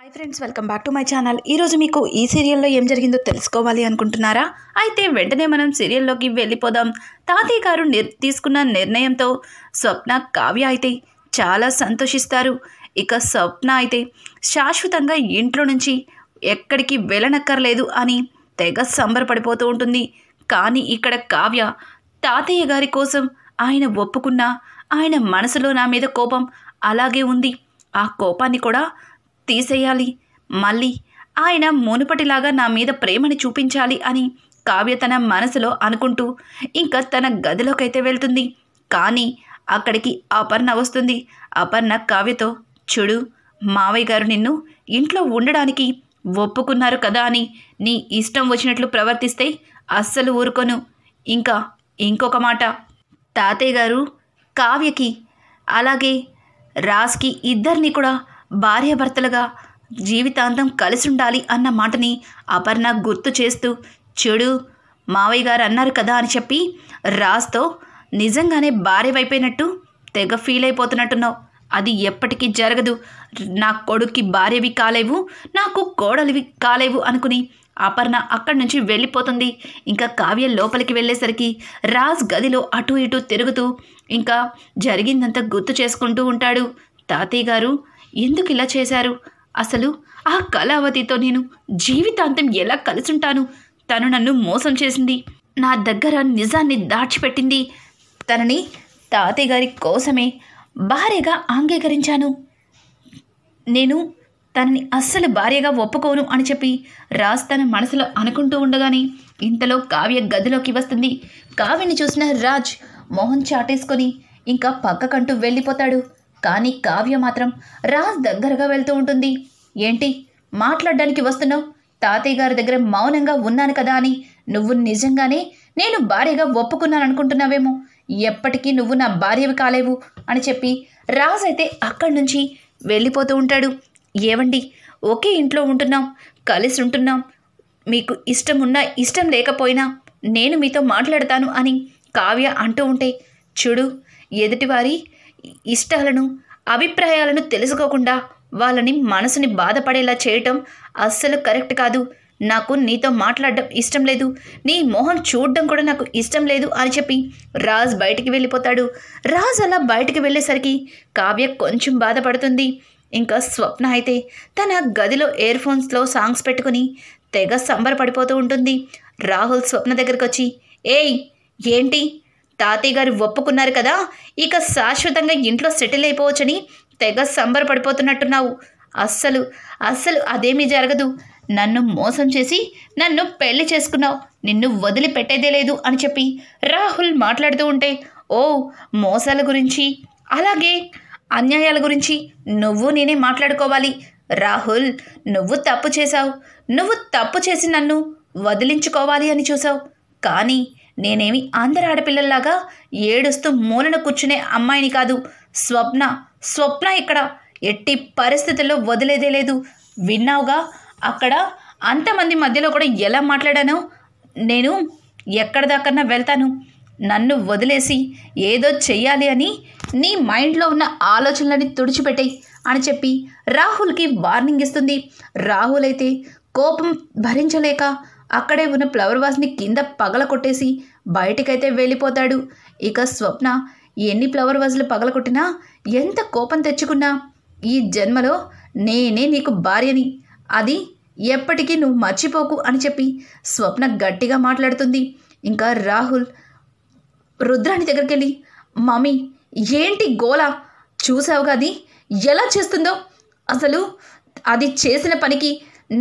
Hi friends, welcome back to my channel. ఈరోజు మీకు ఈ సీరియల్లో ఏం జరిగిందో తెలుసుకోవాలి అనుకుంటున్నారా? అయితే వెంటనే మనం సీరియల్లోకి వెళ్ళిపోదాం. తాతయ్య గారు తీసుకున్న నిర్ణయంతో స్వప్న, కావ్య అయితే చాలా సంతోషిస్తారు. ఇక స్వప్న అయితే శాశ్వతంగా ఇంట్లో నుంచి ఎక్కడికి వెళ్ళనక్కర్లేదు అని తెగ సంబరపడిపోతూ ఉంటుంది. కానీ ఇక్కడ కావ్య తాతయ్య గారి కోసం ఆయన ఒప్పుకున్నా ఆయన మనసులో నా మీద కోపం అలాగే ఉంది. ఆ కోపాన్ని కూడా తీసేయాలి, మళ్ళీ ఆయన మునుపటిలాగా నా మీద ప్రేమని చూపించాలి అని కావ్య తన మనసులో అనుకుంటూ ఇంకా తన గదిలోకైతే వెళ్తుంది. కానీ అక్కడికి అపర్ణ వస్తుంది. అపర్ణ కావ్యతో, చూడు, మావయ్య గారు నిన్ను ఇంట్లో ఉండడానికి ఒప్పుకున్నారు కదా అని నీ ఇష్టం వచ్చినట్లు ప్రవర్తిస్తే అస్సలు ఊరుకోను. ఇంకా ఇంకొక మాట, తాతయ్య గారు కావ్యకి అలాగే రాజ్కి ఇద్దరిని కూడా భార్యాభర్తలుగా జీవితాంతం కలిసి ఉండాలి అన్న మాటని అపర్ణ గుర్తు చేస్తూ, చూడు, మావయ్య గారు అన్నారు కదా అని చెప్పి రాజ్తో నిజంగానే భార్య వైపోయినట్టు తెగ ఫీల్ అయిపోతున్నట్టున్నావు. అది ఎప్పటికీ జరగదు. నా కొడుక్కి భార్యవి కాలేవు, నాకు కోడలివి కాలేవు అనుకుని అపర్ణ అక్కడి నుంచి వెళ్ళిపోతుంది. ఇంకా కావ్య లోపలికి వెళ్ళేసరికి రాజ్ గదిలో అటు ఇటు తిరుగుతూ ఇంకా జరిగిందంతా గుర్తు చేసుకుంటూ ఉంటాడు. తాతయ్య గారు ఎందుకు ఇలా చేశారు? అసలు ఆ కళావతితో నేను జీవితాంతం ఎలా కలిసుంటాను? తను నన్ను మోసం చేసింది, నా దగ్గర నిజాన్ని దాచిపెట్టింది. తనని తాతయ్య గారి కోసమే భార్యగా అంగీకరించాను. నేను తనని అస్సలు భార్యగా ఒప్పుకోను అని చెప్పి రాజ్ తన మనసులో అనుకుంటూ ఉండగానే ఇంతలో కావ్య గదిలోకి వస్తుంది. కావ్యని చూసిన రాజ్ మొహం చాటేసుకొని ఇంకా పక్కకంటూ వెళ్ళిపోతాడు. కానీ కావ్య మాత్రం రాజ్ దగ్గరగా వెళ్తూ ఉంటుంది. ఏంటి మాట్లాడడానికి వస్తున్నావు? తాతయ్య గారి దగ్గర మౌనంగా ఉన్నాను కదా అని నువ్వు నిజంగానే నేను భార్యగా ఒప్పుకున్నాను అనుకుంటున్నావేమో. ఎప్పటికీ నువ్వు నా భార్యవి కాలేవు అని చెప్పి రాజ్ అయితే అక్కడి నుంచి వెళ్ళిపోతూ ఉంటాడు. ఏవండి, ఒకే ఇంట్లో ఉంటున్నాం, కలిసి ఉంటున్నాం, మీకు ఇష్టం ఉన్నా ఇష్టం లేకపోయినా నేను మీతో మాట్లాడతాను అని కావ్య అంటూ ఉంటే, చూడు, ఎదుటివారి ఇష్టాలను అభిప్రాయాలను తెలుసుకోకుండా వాళ్ళని మనసుని బాధపడేలా చేయటం అస్సలు కరెక్ట్ కాదు. నాకు నీతో మాట్లాడడం ఇష్టం లేదు, నీ మొహం చూడడం కూడా నాకు ఇష్టం లేదు అని చెప్పి రాజ్ బయటికి వెళ్ళిపోతాడు. రాజ్ అలా బయటికి వెళ్ళేసరికి కావ్య కొంచెం బాధపడుతుంది. ఇంకా స్వప్న అయితే తన గదిలో ఇయర్ ఫోన్స్లో సాంగ్స్ పెట్టుకుని తెగ సంబరపడిపోతూ ఉంటుంది. రాహుల్ స్వప్న దగ్గరికి వచ్చి, ఏయ్, ఏంటి, తాతయ్య గారు ఒప్పుకున్నారు కదా, ఇక శాశ్వతంగా ఇంట్లో సెటిల్ అయిపోవచ్చని తెగ సంబరపడిపోతున్నట్టున్నావు. అస్సలు అస్సలు అదేమీ జరగదు. నన్ను మోసం చేసి నన్ను పెళ్లి చేసుకున్నావు, నిన్ను వదిలిపెట్టేదే లేదు అని చెప్పి రాహుల్ మాట్లాడుతూ ఉంటే, ఓ, మోసాల గురించి అలాగే అన్యాయాల గురించి నువ్వు నేనే మాట్లాడుకోవాలి. రాహుల్, నువ్వు తప్పు చేశావు, నువ్వు తప్పు చేసి నన్ను వదిలించుకోవాలి అని చూసావు. కానీ నేనేమి అందరి ఆడపిల్లల్లాగా ఏడుస్తూ మూలన కూర్చునే అమ్మాయిని కాదు. స్వప్న ఇక్కడ ఎట్టి పరిస్థితుల్లో వదిలేదే లేదు. విన్నావుగా అక్కడ అంతమంది మధ్యలో కూడా ఎలా మాట్లాడానో. నేను ఎక్కడ దాకన్నా వెళ్తాను. నన్ను వదిలేసి ఏదో చెయ్యాలి అని నీ మైండ్లో ఉన్న ఆలోచనలని తుడిచిపెట్టాయి అని చెప్పి రాహుల్కి వార్నింగ్ ఇస్తుంది. రాహుల్ అయితే కోపం భరించలేక అక్కడే ఉన్న ఫ్లవర్ వాజ్ని కింద పగల కొట్టేసి బయటికైతే వెళ్ళిపోతాడు. ఇక స్వప్న ఎన్ని ఫ్లవర్ వాజ్లు పగలకొట్టినా, ఎంత కోపం తెచ్చుకున్నా, ఈ జన్మలో నేనే నీకు భార్యని, అది ఎప్పటికీ నువ్వు మర్చిపోకు అని చెప్పి స్వప్న గట్టిగా మాట్లాడుతుంది. ఇంకా రాహుల్ రుద్రాణి దగ్గరికి వెళ్ళి, మమ్మీ, ఏంటి గోలా, చూసావుగా అది ఎలా చేస్తుందో? అసలు అది చేసిన పనికి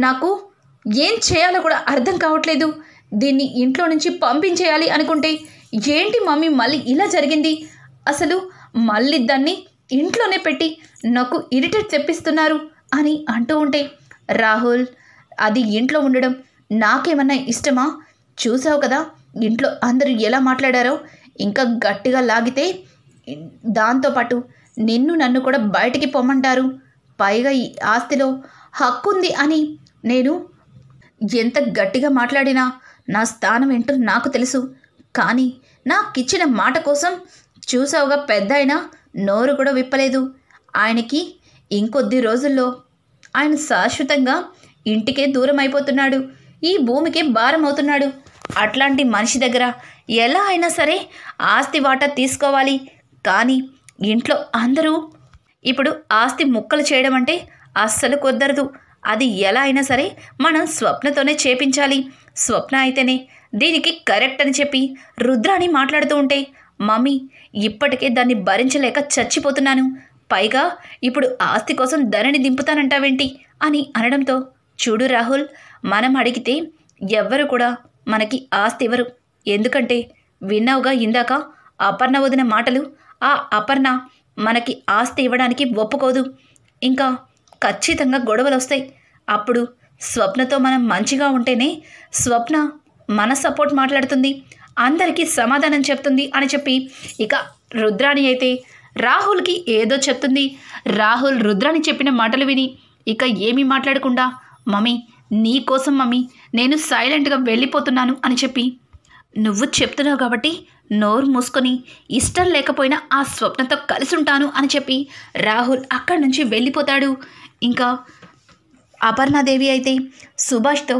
నాకు ఏం చేయాలో కూడా అర్థం కావట్లేదు. దీన్ని ఇంట్లో నుంచి పంపించేయాలి అనుకుంటే ఏంటి మమ్మీ మళ్ళీ ఇలా జరిగింది? అసలు మళ్ళీ దాన్ని ఇంట్లోనే పెట్టి నాకు ఇరిటేట్ తెప్పిస్తున్నారు అని అంటూ ఉంటే, రాహుల్, అది ఇంట్లో ఉండడం నాకేమన్నా ఇష్టమా? చూసావు కదా ఇంట్లో అందరూ ఎలా మాట్లాడారో. ఇంకా గట్టిగా లాగితే దాంతోపాటు నిన్ను నన్ను కూడా బయటికి పొమ్మంటారు. పైగా ఈ ఆస్తిలో హక్కుంది అని నేను ఎంత గట్టిగా మాట్లాడినా నా స్థానం ఏంటో నాకు తెలుసు. కానీ నాకిచ్చిన మాట కోసం చూసావుగా పెద్ద ఆయన నోరు కూడా విప్పలేదు. ఆయనకి ఇంకొద్ది రోజుల్లో ఆయన శాశ్వతంగా ఇంటికే దూరం అయిపోతున్నాడు, ఈ భూమికే భారం అవుతున్నాడు. అట్లాంటి మనిషి దగ్గర ఎలా అయినా సరే ఆస్తి వాటా తీసుకోవాలి. కానీ ఇంట్లో అందరూ ఇప్పుడు ఆస్తి ముక్కలు చేయడం అంటే అస్సలు కుదరదు. అది ఎలా అయినా సరే మనం స్వప్నతోనే చేపించాలి. స్వప్న అయితేనే దీనికి కరెక్ట్ అని చెప్పి రుద్రాణి మాట్లాడుతూ ఉంటే, మమ్మీ ఇప్పటికే దాన్ని భరించలేక చచ్చిపోతున్నాను, పైగా ఇప్పుడు ఆస్తి కోసం ధరణి దింపుతానంటావేంటి అని అనడంతో, చూడు రాహుల్, మనం అడిగితే ఎవ్వరు కూడా మనకి ఆస్తి ఇవ్వరు. ఎందుకంటే విన్నావుగా ఇందాక అపర్ణ వదిన మాటలు. ఆ అపర్ణ మనకి ఆస్తి ఇవ్వడానికి ఒప్పుకోదు. ఇంకా ఖచ్చితంగా గొడవలు వస్తాయి. అప్పుడు స్వప్నతో మనం మంచిగా ఉంటేనే స్వప్న మన సపోర్ట్ మాట్లాడుతుంది, అందరికీ సమాధానం చెప్తుంది అని చెప్పి ఇక రుద్రాణి అయితే రాహుల్కి ఏదో చెప్తుంది. రాహుల్ రుద్రాణి చెప్పిన మాటలు విని ఇక ఏమీ మాట్లాడకుండా, మమ్మీ నీ కోసం మమ్మీ నేను సైలెంట్గా వెళ్ళిపోతున్నాను అని చెప్పి, నువ్వు చెప్తున్నావు కాబట్టి నోరు మూసుకొని ఇష్టం లేకపోయినా ఆ స్వప్నతో కలిసి ఉంటాను అని చెప్పి రాహుల్ అక్కడి నుంచి వెళ్ళిపోతాడు. ఇంకా అపర్ణాదేవి అయితే సుభాష్తో,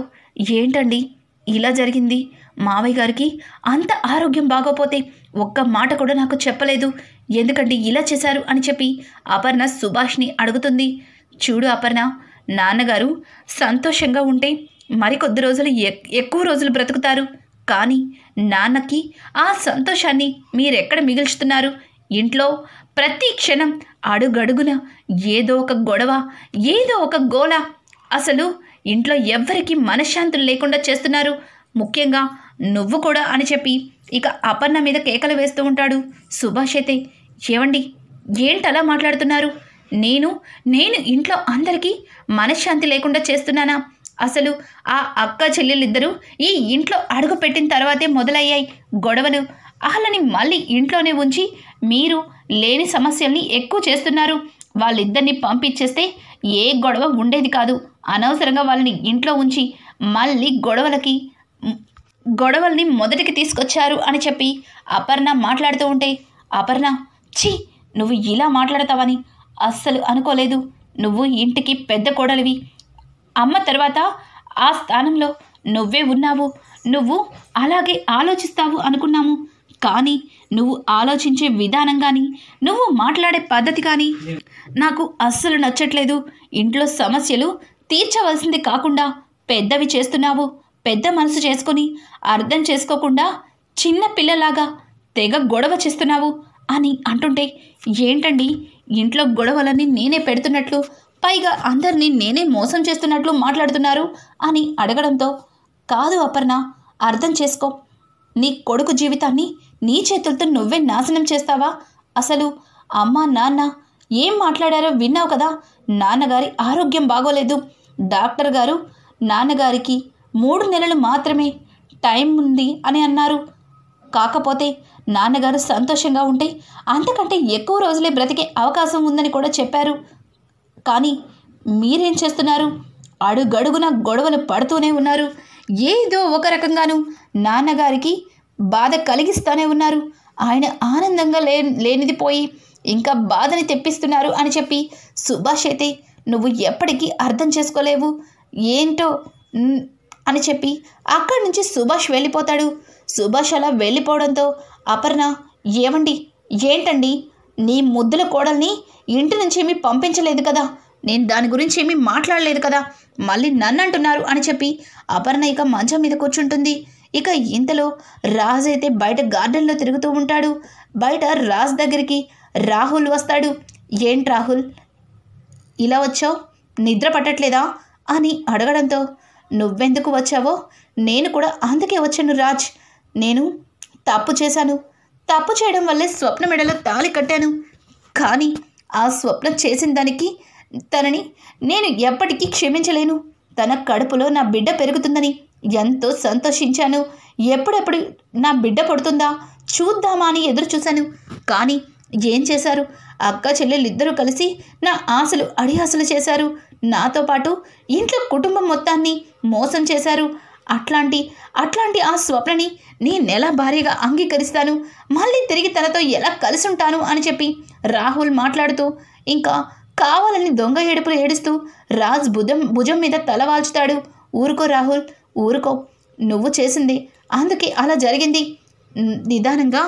ఏంటండి ఇలా జరిగింది, మావయ్య గారికి అంత ఆరోగ్యం బాగోపోతే ఒక్క మాట కూడా నాకు చెప్పలేదు, ఎందుకంటే ఇలా చేశారు అని చెప్పి అపర్ణ సుభాష్ని అడుగుతుంది. చూడు అపర్ణ, నాన్నగారు సంతోషంగా ఉంటే మరికొద్ది రోజులు ఎక్కువ రోజులు బ్రతుకుతారు. కానీ నాన్నకి ఆ సంతోషాన్ని మీరెక్కడ మిగుల్చుతున్నారు? ఇంట్లో ప్రతి క్షణం అడుగడుగున ఏదో ఒక గొడవ, ఏదో ఒక గోల. అసలు ఇంట్లో ఎవ్వరికీ మనశ్శాంతులు లేకుండా చేస్తున్నారు, ముఖ్యంగా నువ్వు కూడా అని చెప్పి ఇక అపర్ణ మీద కేకలు వేస్తూ ఉంటాడు. సుభాష్ అయితే, ఏవండి ఏంటలా మాట్లాడుతున్నారు? నేను ఇంట్లో అందరికీ మనశ్శాంతి లేకుండా చేస్తున్నానా? అసలు ఆ అక్క చెల్లెలిద్దరూ ఈ ఇంట్లో అడుగు పెట్టిన తర్వాతే మొదలయ్యాయి గొడవలు. వాళ్ళని మళ్ళీ ఇంట్లోనే ఉంచి మీరు లేని సమస్యల్ని ఎక్కువ చేస్తున్నారు. వాళ్ళిద్దరిని పంపించేస్తే ఏ గొడవ ఉండేది కాదు. అనవసరంగా వాళ్ళని ఇంట్లో ఉంచి మళ్ళీ గొడవల్ని మొదటికి తీసుకొచ్చారు అని చెప్పి అపర్ణ మాట్లాడుతూ ఉంటే, అపర్ణ ఛీ, నువ్వు ఇలా మాట్లాడతావని అస్సలు అనుకోలేదు. నువ్వు ఇంటికి పెద్ద కోడలివి, అమ్మ తర్వాత ఆ స్థానంలో నువ్వే ఉన్నావు. నువ్వు అలాగే ఆలోచిస్తావు అనుకున్నాము. కానీ నువ్వు ఆలోచించే విధానం కానీ, నువ్వు మాట్లాడే పద్ధతి కానీ నాకు అస్సలు నచ్చట్లేదు. ఇంట్లో సమస్యలు తీర్చవలసింది కాకుండా పెద్దవి చేస్తున్నావు. పెద్ద మనసు చేసుకొని అర్థం చేసుకోకుండా చిన్న పిల్లలాగా తెగ గొడవ చేస్తున్నావు అని అంటుంటే, ఏంటండి ఇంట్లో గొడవలన్నీ నేనే పెడుతున్నట్లు, పైగా అందరినీ నేనే మోసం చేస్తున్నట్లు మాట్లాడుతున్నారు అని అడగడంతో, కాదు అపర్ణ, అర్థం చేసుకో. నీ కొడుకు జీవితాన్ని నీ చేతులతో నువ్వే నాశనం చేస్తావా? అసలు అమ్మ నాన్న ఏం మాట్లాడారో విన్నావు కదా. నాన్నగారి ఆరోగ్యం బాగోలేదు, డాక్టర్ గారు నాన్నగారికి 3 నెలలు మాత్రమే టైం ఉంది అని అన్నారు. కాకపోతే నాన్నగారు సంతోషంగా ఉంటే అంతకంటే ఎక్కువ రోజులే బ్రతికే అవకాశం ఉందని కూడా చెప్పారు. కానీ మీరేం చేస్తున్నారు? అడుగడుగున గొడవలు పడుతూనే ఉన్నారు. ఏదో ఒక రకంగానూ నాన్నగారికి బాధ కలిగిస్తూనే ఉన్నారు. ఆయన ఆనందంగా లేనిది పోయి ఇంకా బాధని తెప్పిస్తున్నారు అని చెప్పి సుభాష్ అయితే, నువ్వు ఎప్పటికీ అర్థం చేసుకోలేవు ఏంటో అని చెప్పి అక్కడి నుంచి సుభాష్ వెళ్ళిపోతాడు. సుభాష్ అలా వెళ్ళిపోవడంతో అపర్ణ, ఏమండి ఏంటండి, నీ ముద్దుల కోడల్ని ఇంటి నుంచి ఏమీ పంపించలేదు కదా, నేను దాని గురించి ఏమీ మాట్లాడలేదు కదా, మళ్ళీ నన్ను అంటున్నారు అని చెప్పి అపర్ణ ఇక మంచం మీద కూర్చుంటుంది. ఇక ఇంతలో రాజ్ అయితే బయట గార్డెన్లో తిరుగుతూ ఉంటాడు. బయట రాజ్ దగ్గరికి రాహుల్ వస్తాడు. ఏంటి రాహుల్ ఇలా వచ్చావు, నిద్ర పట్టట్లేదా అని అడగడంతో, నువ్వెందుకు వచ్చావో నేను కూడా అందుకే వచ్చాను రాజ్. నేను తప్పు చేశాను, తప్పు చేయడం వల్లే స్వప్న మెడలో తాళి కట్టాను. కానీ ఆ స్వప్న చేసిన దానికి తనని నేను ఎప్పటికీ క్షమించలేను. తన కడుపులో నా బిడ్డ పెరుగుతుందని ఎంతో సంతోషించాను. ఎప్పుడెప్పుడు నా బిడ్డ పుడుతుందా చూద్దామా అని ఎదురు చూశాను. కానీ ఏం చేశారు? అక్క చెల్లెలిద్దరూ కలిసి నా ఆశలు అడియాసలు చేశారు. నాతో పాటు ఇంట్లో కుటుంబం మొత్తాన్ని మోసం చేశారు. అట్లాంటి ఆ స్వప్నని నేనెలా భార్యగా అంగీకరిస్తాను? మళ్ళీ తిరిగి తనతో ఎలా కలిసి ఉంటాను అని చెప్పి రాహుల్ మాట్లాడుతూ ఇంకా కావాలని దొంగ ఏడుపులు ఏడుస్తూ రాజ్ భుజం మీద తల వాల్చుతాడు. ఊరుకో రాహుల్, ఊరుకో, నువ్వు చేసింది అందుకే అలా జరిగింది, నిదానంగా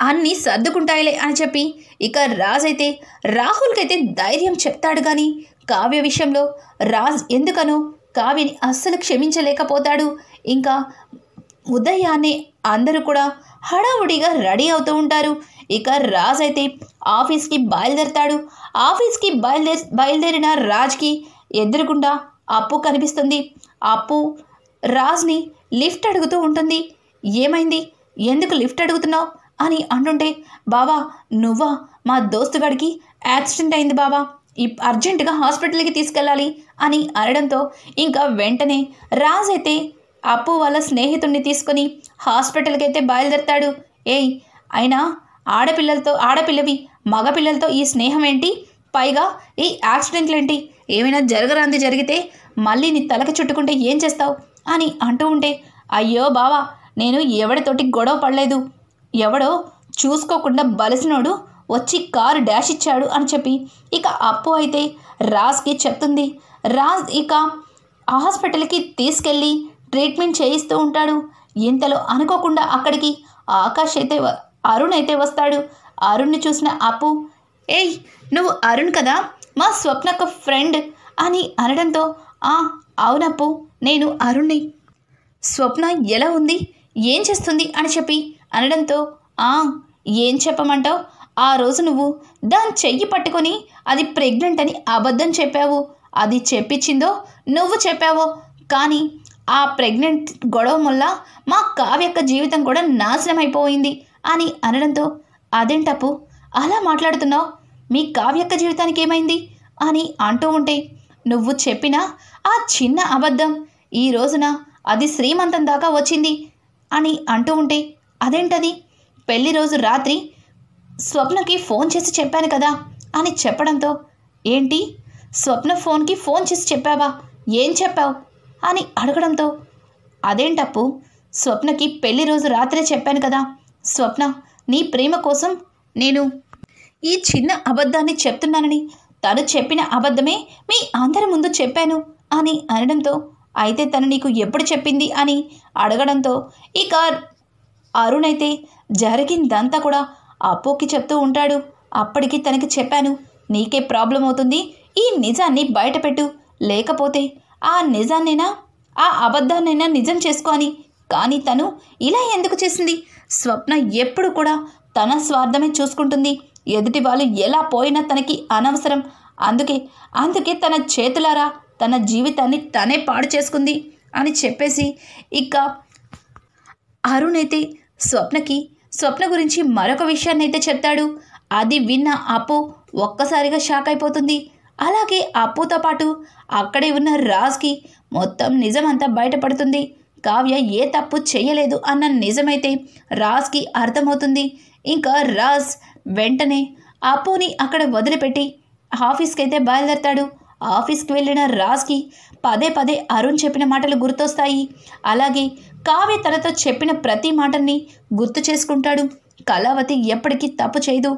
అన్నీ సర్దుకుంటాయిలే అని చెప్పి ఇక రాజ్ అయితే రాహుల్కైతే ధైర్యం చెప్తాడు. కానీ కావ్య విషయంలో రాజ్ ఎందుకనో కావ్యని అస్సలు క్షమించలేకపోతాడు. ఇంకా ఉదయాన్నే అందరూ కూడా హడావుడిగా రెడీ అవుతూ ఉంటారు. ఇక రాజ్ అయితే ఆఫీస్కి బయలుదేరతాడు. ఆఫీస్కి బయలుదేరిన రాజ్కి ఎదురుగుండా అప్పు కనిపిస్తుంది. అప్పు రాజ్ని లిఫ్ట్ అడుగుతూ ఉంటుంది. ఏమైంది, ఎందుకు లిఫ్ట్ అడుగుతున్నావు అని అంటుంటే, బావా నువ్వా, మా దోస్తుగాడికి యాక్సిడెంట్ అయింది బావా, అర్జెంటుగా హాస్పిటల్కి తీసుకెళ్ళాలి అని అనడంతో ఇంకా వెంటనే రాజ్ అయితే అప్పు వాళ్ళ స్నేహితుడిని తీసుకొని హాస్పిటల్కి అయితే బయలుదేరతాడు. ఏయ్ అయినా ఆడపిల్లవి మగపిల్లలతో ఈ స్నేహం ఏంటి, పైగా ఈ యాక్సిడెంట్లేంటి, ఏమైనా జరగరాంది జరిగితే మళ్ళీ నీ తలకి చుట్టుకుంటే ఏం చేస్తావు అని అంటూ ఉంటే, అయ్యో బావా నేను ఎవడితోటి గొడవ పడలేదు, ఎవడో చూసుకోకుండా బలిసినోడు వచ్చి కారు డాష్ ఇచ్చాడు అని చెప్పి ఇక అప్పు అయితే రాజ్కి చెప్తుంది. రాజ్ ఇక హాస్పిటల్కి తీసుకెళ్ళి ట్రీట్మెంట్ చేయిస్తూ ఉంటాడు. ఇంతలో అనుకోకుండా అక్కడికి అరుణ్ అయితే వస్తాడు. అరుణ్ని చూసిన అప్పు, ఏయ్ నువ్వు అరుణ్ కదా, మా స్వప్నక ఫ్రెండ్ అని అనడంతో, అవునప్పు నేను అరుణ్ని, స్వప్న ఎలా ఉంది, ఏం చేస్తుంది అని చెప్పి అనడంతో, ఏం చెప్పమంటావు, ఆ రోజు నువ్వు దాని చెయ్యి పట్టుకొని అది ప్రెగ్నెంట్ అని అబద్ధం చెప్పావు, అది చెప్పించిందో నువ్వు చెప్పావో, కానీ ఆ ప్రెగ్నెంట్ గొడవ వల్ల మా కావ్యక్క జీవితం కూడా నాశనం అయిపోయింది అని అనడంతో, అదేంటప్పు అలా మాట్లాడుతున్నావు, మీ కావ్యక్క జీవితానికి ఏమైంది అని అంటూ ఉంటే, నువ్వు చెప్పిన ఆ చిన్న అబద్ధం ఈ రోజున అది శ్రీమంతం దాకా వచ్చింది అని అంటూ ఉంటే, అదేంటది, పెళ్లి రోజు రాత్రి స్వప్నకి ఫోన్ చేసి చెప్పాను కదా అని చెప్పడంతో, ఏంటి స్వప్న ఫోన్కి ఫోన్ చేసి చెప్పావా, ఏం చెప్పావు అని అడగడంతో, అదేంటప్పు స్వప్నకి పెళ్లి రోజు రాత్రే చెప్పాను కదా, స్వప్న నీ ప్రేమ కోసం నేను ఈ చిన్న అబద్ధాన్ని చెప్తున్నానని తను చెప్పిన అబద్ధమే మీ అందరి ముందు చెప్పాను అని అనడంతో, అయితే తను నీకు ఎప్పుడు చెప్పింది అని అడగడంతో ఇక అరుణ్ అయితే జరిగిందంతా కూడా అప్పుకి చెప్తూ ఉంటాడు. అప్పటికి తనకి చెప్పాను, నీకే ప్రాబ్లం అవుతుంది, ఈ నిజాన్ని బయటపెట్టు, లేకపోతే ఆ నిజాన్నైనా ఆ అబద్ధాన్నైనా నిజం చేసుకోని. కానీ తను ఇలా ఎందుకు చేసింది, స్వప్న ఎప్పుడు కూడా తన స్వార్థమే చూసుకుంటుంది, ఎదుటి వాళ్ళు ఎలా పోయినా తనకి అనవసరం, అందుకే తన చేతులారా తన జీవితాన్ని తనే పాడు చేసుకుంది అని చెప్పేసి ఇక అరుణ్ అయితే స్వప్న గురించి మరొక విషయాన్ని అయితే చెప్తాడు. అది విన్న అప్పు ఒక్కసారిగా షాక్ అయిపోతుంది. అలాగే అప్పుతో పాటు అక్కడే ఉన్న రాజ్కి మొత్తం నిజమంతా బయటపడుతుంది. కావ్య ఏ తప్పు చేయలేదు అన్న నిజమైతే రాజ్కి అర్థమవుతుంది. ఇంకా రాజ్ వెంటనే అప్పుని అక్కడ వదిలిపెట్టి ఆఫీస్కి అయితే బయలుదేరతాడు. ఆఫీస్కి వెళ్ళిన రాజ్కి పదే పదే అరుణ్ చెప్పిన మాటలు గుర్తొస్తాయి. అలాగే కావ్య తనతో చెప్పిన ప్రతి మాటల్ని గుర్తు చేసుకుంటాడు. కళావతి ఎప్పటికీ తప్పు చేయదు,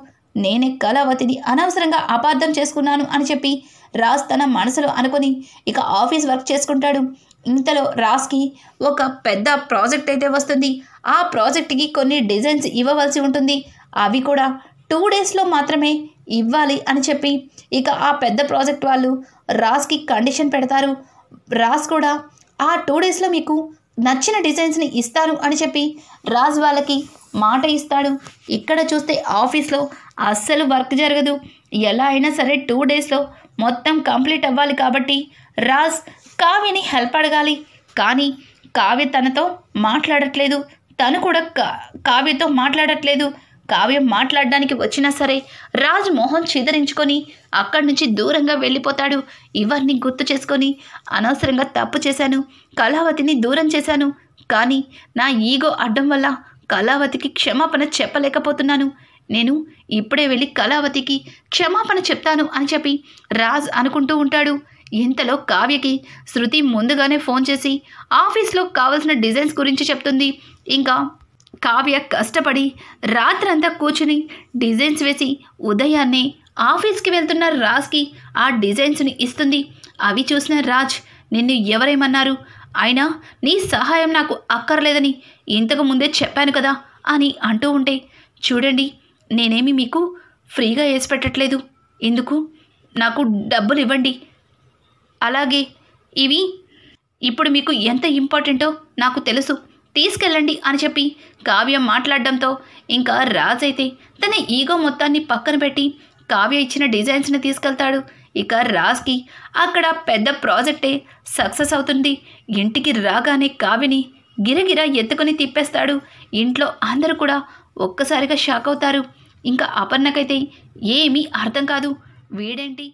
నేనే కళావతిని అనవసరంగా అపార్థం చేసుకున్నాను అని చెప్పి రాజ్ తన మనసులో అనుకొని ఇక ఆఫీస్ వర్క్ చేసుకుంటాడు. ఇంతలో రాజ్కి ఒక పెద్ద ప్రాజెక్ట్ అయితే వస్తుంది. ఆ ప్రాజెక్ట్కి కొన్ని డిజైన్స్ ఇవ్వవలసి ఉంటుంది. అవి కూడా 2 డేస్లో మాత్రమే ఇవ్వాలి అని చెప్పి ఇక ఆ పెద్ద ప్రాజెక్ట్ వాళ్ళు రాజ్కి కండిషన్ పెడతారు. రాజ్ కూడా ఆ 2 డేస్లో మీకు నచ్చిన డిజైన్స్ని ఇస్తాను అని చెప్పి రాజ్ వాళ్ళకి మాట ఇస్తాడు. ఇక్కడ చూస్తే ఆఫీస్లో అస్సలు వర్క్ జరగదు. ఎలా అయినా సరే 2 డేస్లో మొత్తం కంప్లీట్ అవ్వాలి కాబట్టి రాజ్ కావ్యని హెల్ప్ అడగాలి. కానీ కావ్య తనతో మాట్లాడట్లేదు, తను కూడా కావ్యతో మాట్లాడట్లేదు. కావ్య మాట్లాడడానికి వచ్చినా సరే రాజ్ మొహం చిదరించుకొని అక్కడి నుంచి దూరంగా వెళ్ళిపోతాడు. ఇవన్నీ గుర్తు చేసుకొని అనవసరంగా తప్పు చేశాను, కళావతిని దూరం చేశాను, కానీ నా ఈగో అడ్డం వల్ల కళావతికి క్షమాపణ చెప్పలేకపోతున్నాను. నేను ఇప్పుడే వెళ్ళి కళావతికి క్షమాపణ చెప్తాను అని చెప్పి రాజ్ అనుకుంటూ ఉంటాడు. ఇంతలో కావ్యకి శృతి ముందుగానే ఫోన్ చేసి ఆఫీస్లో కావాల్సిన డిజైన్స్ గురించి చెప్తుంది. ఇంకా కావ్య కష్టపడి రాత్రంతా కూర్చుని డిజైన్స్ వేసి ఉదయాన్నే ఆఫీస్కి వెళ్తున్న రాజ్కి ఆ డిజైన్స్ని ఇస్తుంది. అవి చూసిన రాజ్, నిన్ను ఎవరేమన్నారు, అయినా నీ సహాయం నాకు అక్కర్లేదని ఇంతకు ముందే చెప్పాను కదా అని అంటూ ఉంటే, చూడండి నేనేమి మీకు ఫ్రీగా వేసి పెట్టట్లేదు, ఎందుకు నాకు డబ్బులు ఇవ్వండి, అలాగే ఇవి ఇప్పుడు మీకు ఎంత ఇంపార్టెంటో నాకు తెలుసు, తీసుకెళ్ళండి అని చెప్పి కావ్య మాట్లాడడంతో ఇంకా రాజ్ అయితే తన ఈగో మొత్తాన్ని పక్కన పెట్టి కావ్య ఇచ్చిన డిజైన్స్ని తీసుకెళ్తాడు. ఇక రాజ్కి అక్కడ పెద్ద ప్రాజెక్టే సక్సెస్ అవుతుంది. ఇంటికి రాగానే కావ్యని గిరగిర ఎత్తుకొని తిప్పేస్తాడు. ఇంట్లో అందరూ కూడా ఒక్కసారిగా షాక్ అవుతారు. ఇంకా అపర్ణకైతే ఏమీ అర్థం కాదు, వీడేంటి